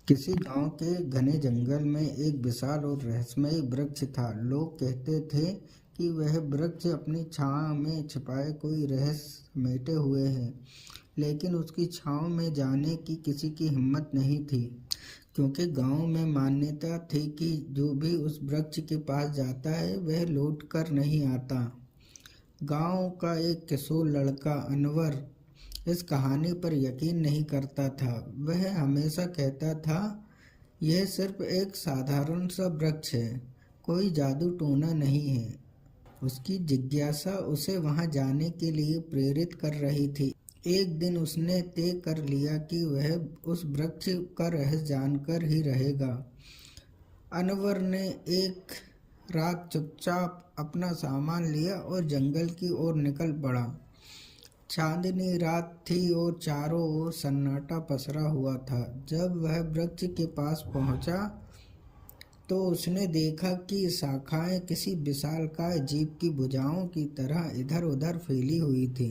किसी गांव के घने जंगल में एक विशाल और रहस्यमय वृक्ष था। लोग कहते थे कि वह वृक्ष अपनी छांव में छिपाए कोई रहस्य समेटे हुए है, लेकिन उसकी छांव में जाने की किसी की हिम्मत नहीं थी, क्योंकि गांव में मान्यता थी कि जो भी उस वृक्ष के पास जाता है वह लौट कर नहीं आता। गांव का एक किशोर लड़का अनवर इस कहानी पर यकीन नहीं करता था। वह हमेशा कहता था, यह सिर्फ एक साधारण सा वृक्ष है, कोई जादू टोना नहीं है। उसकी जिज्ञासा उसे वहां जाने के लिए प्रेरित कर रही थी। एक दिन उसने तय कर लिया कि वह उस वृक्ष का रहस्य जानकर ही रहेगा। अनवर ने एक रात चुपचाप अपना सामान लिया और जंगल की ओर निकल पड़ा। चांदनी रात थी और चारों ओर सन्नाटा पसरा हुआ था। जब वह वृक्ष के पास पहुंचा तो उसने देखा कि शाखाएं किसी विशालकाय जीव की भुजाओं की तरह इधर उधर फैली हुई थी।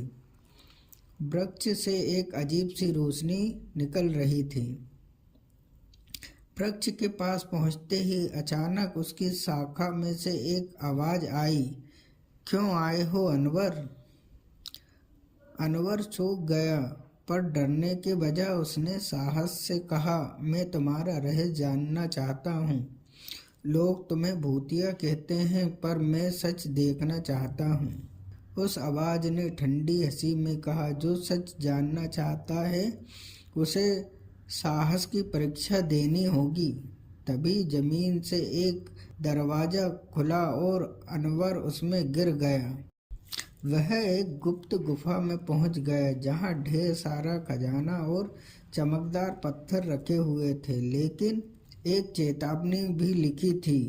वृक्ष से एक अजीब सी रोशनी निकल रही थी। वृक्ष के पास पहुंचते ही अचानक उसकी शाखा में से एक आवाज आई, क्यों आए हो अनवर? अनवर चौंक गया, पर डरने के बजाय उसने साहस से कहा, मैं तुम्हारा रहस्य जानना चाहता हूँ। लोग तुम्हें भूतिया कहते हैं, पर मैं सच देखना चाहता हूँ। उस आवाज ने ठंडी हंसी में कहा, जो सच जानना चाहता है उसे साहस की परीक्षा देनी होगी। तभी जमीन से एक दरवाजा खुला और अनवर उसमें गिर गया। वह एक गुप्त गुफा में पहुंच गया, जहां ढेर सारा खजाना और चमकदार पत्थर रखे हुए थे, लेकिन एक चेतावनी भी लिखी थी,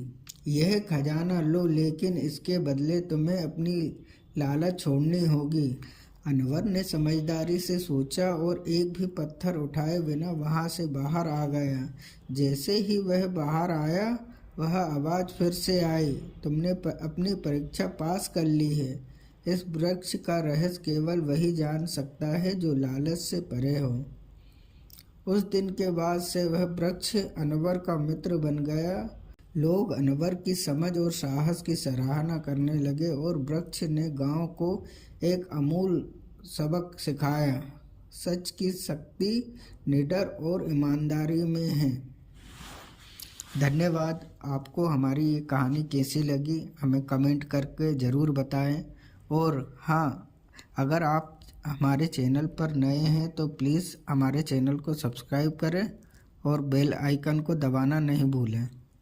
यह खजाना लो, लेकिन इसके बदले तुम्हें अपनी लालच छोड़नी होगी। अनवर ने समझदारी से सोचा और एक भी पत्थर उठाए बिना वहां से बाहर आ गया। जैसे ही वह बाहर आया, वह आवाज फिर से आई, तुमने अपनी परीक्षा पास कर ली है। इस वृक्ष का रहस्य केवल वही जान सकता है जो लालच से परे हो। उस दिन के बाद से वह वृक्ष अनवर का मित्र बन गया। लोग अनवर की समझ और साहस की सराहना करने लगे और वृक्ष ने गांव को एक अमूल सबक सिखाया, सच की शक्ति निडर और ईमानदारी में है। धन्यवाद। आपको हमारी ये कहानी कैसी लगी हमें कमेंट करके ज़रूर बताएं। और हाँ, अगर आप हमारे चैनल पर नए हैं तो प्लीज़ हमारे चैनल को सब्सक्राइब करें और बेल आइकन को दबाना नहीं भूलें।